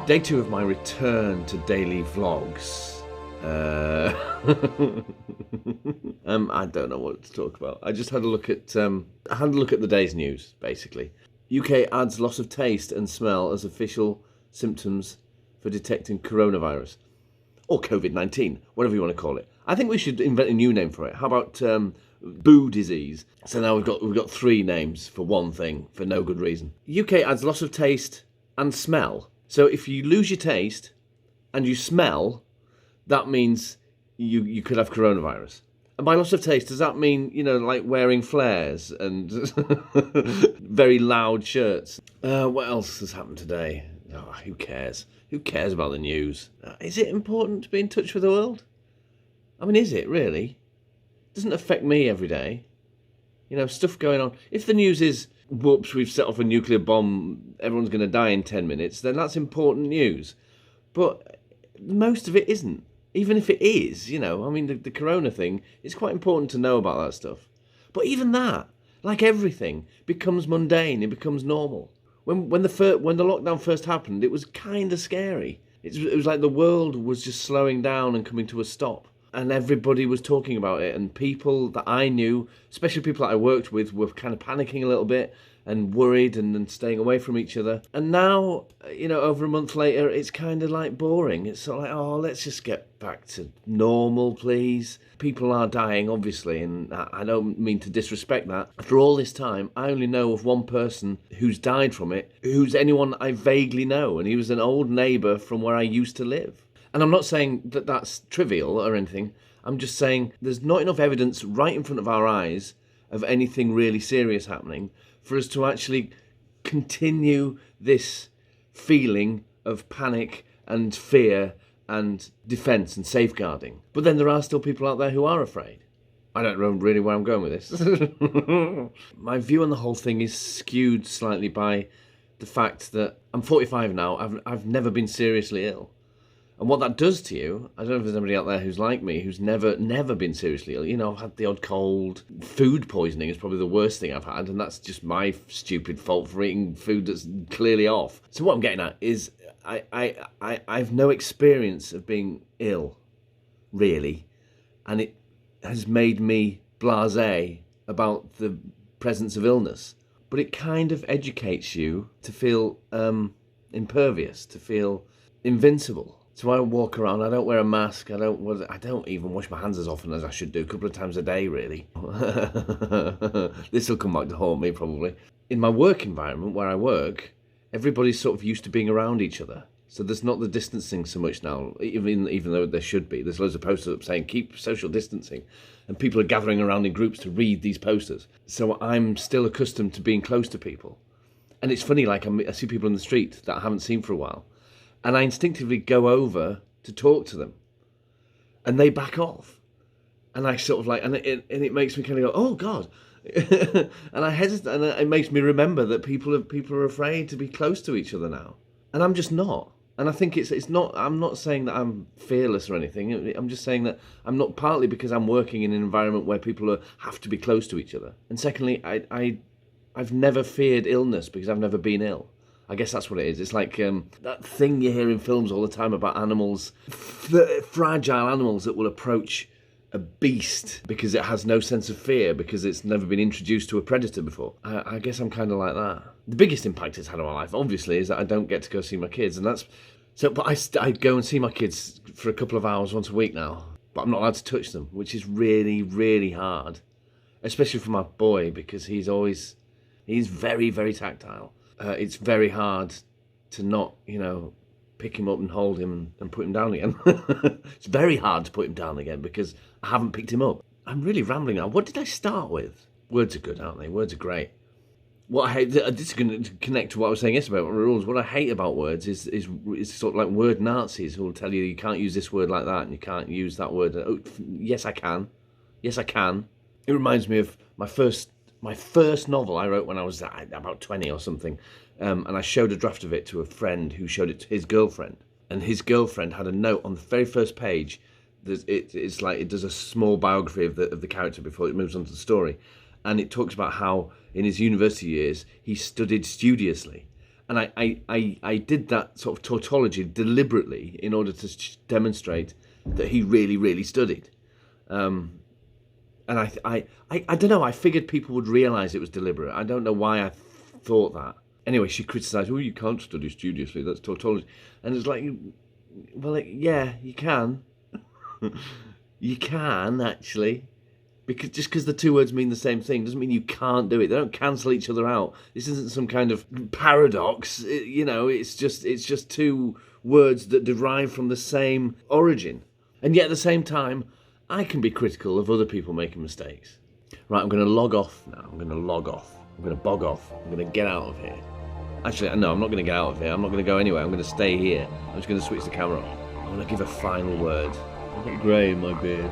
Day 2 of my return to daily vlogs. I don't know what to talk about. I just had a look at the day's news. Basically, UK adds loss of taste and smell as official symptoms for detecting coronavirus or COVID-19, whatever you want to call it. I think we should invent a new name for it. How about boo disease? So now we've got 3 names for one thing for no good reason. UK adds loss of taste and smell. So if you lose your taste and you smell, that means you could have coronavirus. And by loss of taste, does that mean, like wearing flares and very loud shirts? What else has happened today? Oh, who cares? Who cares about the news? Is it important to be in touch with the world? I mean, is it really? It doesn't affect me every day. Stuff going on. If the news is, whoops, we've set off a nuclear bomb, everyone's going to die in 10 minutes, then that's important news. But most of it isn't. Even if it is, the corona thing, it's quite important to know about that stuff. But even that, like everything, becomes mundane, it becomes normal. When the lockdown first happened, it was kind of scary. It was like the world was just slowing down and coming to a stop. And everybody was talking about it, and people that I knew, especially people that I worked with, were kind of panicking a little bit and worried and staying away from each other. And now, over a month later, it's kind of like boring. It's sort of like, oh, let's just get back to normal, please. People are dying, obviously, and I don't mean to disrespect that. After all this time, I only know of one person who's died from it, who's anyone I vaguely know, and he was an old neighbour from where I used to live. And I'm not saying that that's trivial or anything. I'm just saying there's not enough evidence right in front of our eyes of anything really serious happening for us to actually continue this feeling of panic and fear and defence and safeguarding. But then there are still people out there who are afraid. I don't know really where I'm going with this. My view on the whole thing is skewed slightly by the fact that I'm 45 now. I've never been seriously ill. And what that does to you, I don't know if there's anybody out there who's like me, who's never been seriously ill. I've had the odd cold. Food poisoning is probably the worst thing I've had, and that's just my stupid fault for eating food that's clearly off. So what I'm getting at is I've no experience of being ill, really, and it has made me blasé about the presence of illness. But it kind of educates you to feel impervious, to feel invincible. So I walk around, I don't wear a mask, I don't even wash my hands as often as I should do, a couple of times a day, really. This will come back to haunt me, probably. In my work environment, where I work, everybody's sort of used to being around each other. So there's not the distancing so much now, even though there should be. There's loads of posters up saying, keep social distancing. And people are gathering around in groups to read these posters. So I'm still accustomed to being close to people. And it's funny, like I see people in the street that I haven't seen for a while. And I instinctively go over to talk to them, and they back off, and I sort of like, and it makes me kind of go, oh God, and I hesitate, and it makes me remember that people are afraid to be close to each other now, and I'm just not. And I think it's not. I'm not saying that I'm fearless or anything. I'm just saying that I'm not, partly because I'm working in an environment where people have to be close to each other, and secondly, I've never feared illness because I've never been ill. I guess that's what it is. It's like that thing you hear in films all the time about animals, fragile animals that will approach a beast because it has no sense of fear because it's never been introduced to a predator before. I guess I'm kind of like that. The biggest impact it's had on my life, obviously, is that I don't get to go see my kids, and that's so. But I go and see my kids for a couple of hours once a week now, but I'm not allowed to touch them, which is really, really hard, especially for my boy because he's very, very tactile. It's very hard to not, pick him up and hold him and put him down again. It's very hard to put him down again because I haven't picked him up. I'm really rambling now. What did I start with? Words are good, aren't they? Words are great. What I hate, this is going to connect to what I was saying yesterday about rules. What I hate about words is sort of like word Nazis who will tell you can't use this word like that and you can't use that word. Oh, yes, I can. Yes, I can. It reminds me of my first novel I wrote when I was about 20 or something, and I showed a draft of it to a friend who showed it to his girlfriend, and his girlfriend had a note on the very first page. It's like it does a small biography of the character before it moves on to the story, and it talks about how in his university years he studied studiously, And I did that sort of tautology deliberately in order to demonstrate that he really, really studied. And I don't know, I figured people would realise it was deliberate. I don't know why I thought that. Anyway, she criticised, oh, you can't study studiously, that's tautology. And it's like, well, yeah, you can. You can, actually. Because just because the two words mean the same thing doesn't mean you can't do it. They don't cancel each other out. This isn't some kind of paradox. It's just two words that derive from the same origin. And yet at the same time, I can be critical of other people making mistakes. Right, I'm going to log off now. I'm going to log off. I'm going to bog off. I'm going to get out of here. Actually, no, I'm not going to get out of here. I'm not going to go anywhere. I'm going to stay here. I'm just going to switch the camera off. I want to give a final word. I've got grey in my beard.